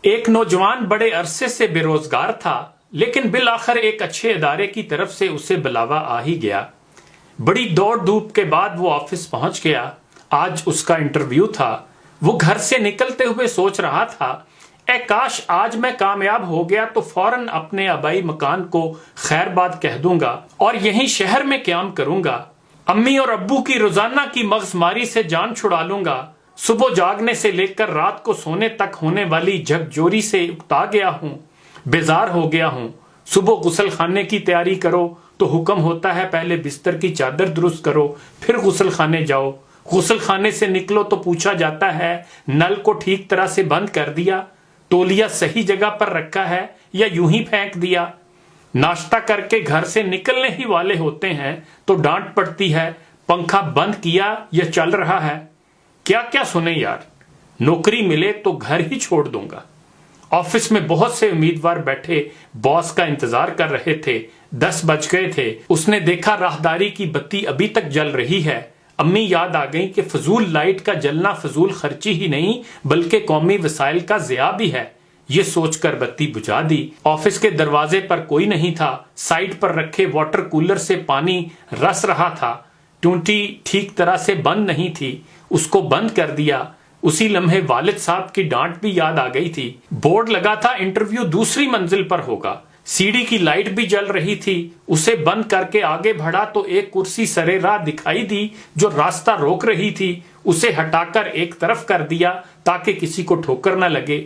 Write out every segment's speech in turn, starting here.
ایک نوجوان بڑے عرصے سے بے روزگار تھا، لیکن بالآخر ایک اچھے ادارے کی طرف سے اسے بلاوا آ ہی گیا۔ بڑی دوڑ دھوپ کے بعد وہ آفس پہنچ گیا۔ آج اس کا انٹرویو تھا۔ وہ گھر سے نکلتے ہوئے سوچ رہا تھا، اے کاش آج میں کامیاب ہو گیا تو فوراً اپنے آبائی مکان کو خیر باد کہہ دوں گا اور یہیں شہر میں قیام کروں گا۔ امی اور ابو کی روزانہ کی مغز ماری سے جان چھڑا لوں گا۔ صبح جاگنے سے لے کر رات کو سونے تک ہونے والی جھکجھوری سے اکتا گیا ہوں، بیزار ہو گیا ہوں۔ صبح غسل خانے کی تیاری کرو تو حکم ہوتا ہے پہلے بستر کی چادر درست کرو، پھر غسل خانے جاؤ۔ غسل خانے سے نکلو تو پوچھا جاتا ہے نل کو ٹھیک طرح سے بند کر دیا، تولیہ صحیح جگہ پر رکھا ہے یا یوں ہی پھینک دیا۔ ناشتہ کر کے گھر سے نکلنے ہی والے ہوتے ہیں تو ڈانٹ پڑتی ہے، پنکھا بند کیا یا چل رہا ہے۔ کیا کیا سنیں یار۔ نوکری ملے تو گھر ہی چھوڑ دوں گا۔ آفس میں بہت سے امیدوار بیٹھے باس کا انتظار کر رہے تھے۔ 10 بج گئے تھے۔ اس نے دیکھا راہداری کی بتی ابھی تک جل رہی ہے۔ امی یاد آ گئی کہ فضول لائٹ کا جلنا فضول خرچی ہی نہیں بلکہ قومی وسائل کا ضیاع بھی ہے۔ یہ سوچ کر بتی بجھا دی۔ آفس کے دروازے پر کوئی نہیں تھا۔ سائٹ پر رکھے واٹر کولر سے پانی رس رہا تھا۔ ٹونٹی ٹھیک طرح سے بند نہیں تھی، اس کو بند کر دیا۔ اسی لمحے والد صاحب کی ڈانٹ بھی یاد آ گئی تھی۔ بورڈ لگا تھا انٹرویو دوسری منزل پر ہوگا۔ سیڑھی کی لائٹ بھی جل رہی تھی۔ اسے بند کر کے آگے بڑھا تو ایک کرسی سرے راہ دکھائی دی جو راستہ روک رہی تھی۔ اسے ہٹا کر ایک طرف کر دیا تاکہ کسی کو ٹھوکر نہ لگے۔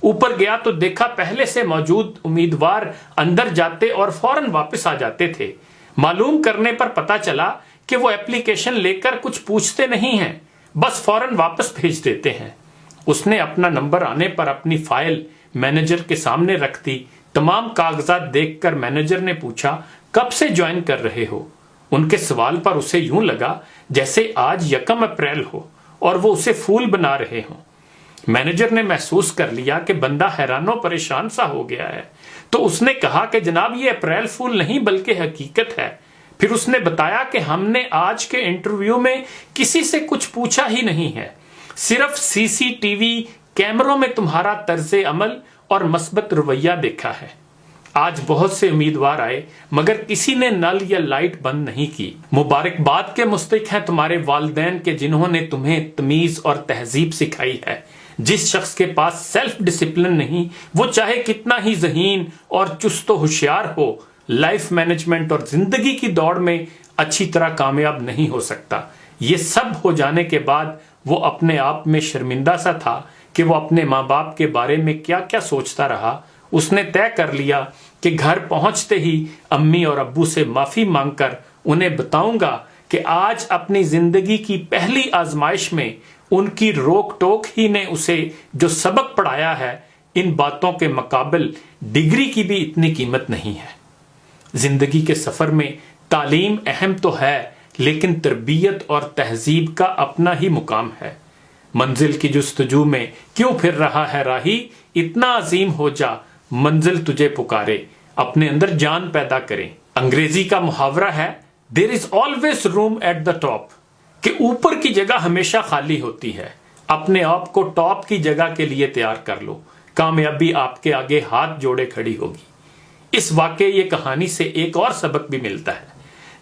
اوپر گیا تو دیکھا پہلے سے موجود امیدوار اندر جاتے اور فوراً واپس آ جاتے تھے۔ معلوم کرنے پر پتا چلا کہ وہ اپلیکیشن لے کر کچھ پوچھتے نہیں ہیں، بس فوراً واپس بھیج دیتے ہیں۔ اس نے اپنا نمبر آنے پر اپنی فائل مینیجر کے سامنے رکھ دی۔ تمام کاغذات دیکھ کر مینیجر نے پوچھا، کب سے جوائن کر رہے ہو؟ ان کے سوال پر اسے یوں لگا جیسے آج 1 اپریل ہو اور وہ اسے پھول بنا رہے ہوں۔ مینیجر نے محسوس کر لیا کہ بندہ حیران و پریشان سا ہو گیا ہے، تو اس نے کہا کہ جناب یہ اپریل پھول نہیں بلکہ حقیقت ہے۔ پھر اس نے بتایا کہ ہم نے آج کے انٹرویو میں کسی سے کچھ پوچھا ہی نہیں ہے، صرف سی سی ٹی وی کیمروں میں تمہارا طرز عمل اور مثبت رویہ دیکھا ہے۔ آج بہت سے امیدوار آئے مگر کسی نے نل یا لائٹ بند نہیں کی۔ مبارکباد کے مستحق ہیں تمہارے والدین کے جنہوں نے تمہیں تمیز اور تہذیب سکھائی ہے۔ جس شخص کے پاس سیلف ڈسپلن نہیں، وہ چاہے کتنا ہی ذہین اور چست و ہوشیار ہو، لائف مینجمنٹ اور زندگی کی دوڑ میں اچھی طرح کامیاب نہیں ہو سکتا۔ یہ سب ہو جانے کے بعد وہ اپنے آپ میں شرمندہ سا تھا کہ وہ اپنے ماں باپ کے بارے میں کیا کیا سوچتا رہا۔ اس نے طے کر لیا کہ گھر پہنچتے ہی امی اور ابو سے معافی مانگ کر انہیں بتاؤں گا کہ آج اپنی زندگی کی پہلی آزمائش میں ان کی روک ٹوک ہی نے اسے جو سبق پڑھایا ہے، ان باتوں کے مقابل ڈگری کی بھی اتنی قیمت نہیں ہے۔ زندگی کے سفر میں تعلیم اہم تو ہے لیکن تربیت اور تہذیب کا اپنا ہی مقام ہے۔ منزل کی جستجو میں کیوں پھر رہا ہے راہی، اتنا عظیم ہو جا منزل تجھے پکارے، اپنے اندر جان پیدا کرے۔ انگریزی کا محاورہ ہے "There is always room at the top" کہ اوپر کی جگہ ہمیشہ خالی ہوتی ہے۔ اپنے آپ کو ٹاپ کی جگہ کے لیے تیار کر لو، کامیابی آپ کے آگے ہاتھ جوڑے کھڑی ہوگی۔ اس واقعے یہ کہانی سے ایک اور سبق بھی ملتا ہے۔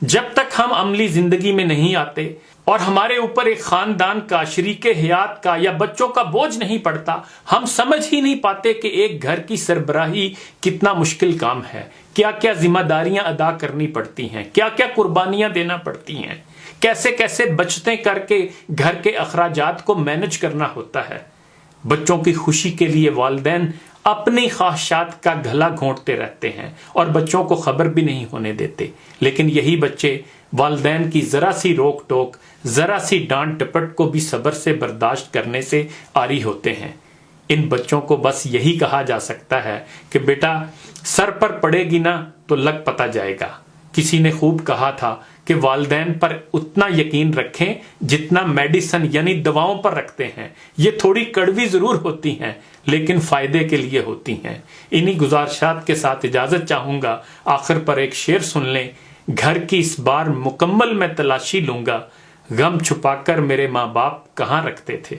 جب تک ہم عملی زندگی میں نہیں آتے اور ہمارے اوپر ایک خاندان کا، شریک حیات کا یا بچوں کا بوجھ نہیں پڑتا، ہم سمجھ ہی نہیں پاتے کہ ایک گھر کی سربراہی کتنا مشکل کام ہے، کیا کیا ذمہ داریاں ادا کرنی پڑتی ہیں، کیا کیا قربانیاں دینا پڑتی ہیں، کیسے کیسے بچتیں کر کے گھر کے اخراجات کو مینج کرنا ہوتا ہے۔ بچوں کی خوشی کے لیے والدین اپنی خواہشات کا گھلا گھونٹتے رہتے ہیں اور بچوں کو خبر بھی نہیں ہونے دیتے، لیکن یہی بچے والدین کی ذرا سی روک ٹوک، ذرا سی ڈانٹ ٹپٹ کو بھی صبر سے برداشت کرنے سے عاری ہوتے ہیں۔ ان بچوں کو بس یہی کہا جا سکتا ہے کہ بیٹا سر پر پڑے گی نا تو لگ پتا جائے گا۔ کسی نے خوب کہا تھا کہ والدین پر اتنا یقین رکھیں جتنا میڈیسن یعنی دواؤں پر رکھتے ہیں۔ یہ تھوڑی کڑوی ضرور ہوتی ہیں لیکن فائدے کے لیے ہوتی ہیں۔ انہی گزارشات کے ساتھ اجازت چاہوں گا۔ آخر پر ایک شعر سن لیں۔ گھر کی اس بار مکمل میں تلاشی لوں گا، غم چھپا کر میرے ماں باپ کہاں رکھتے تھے۔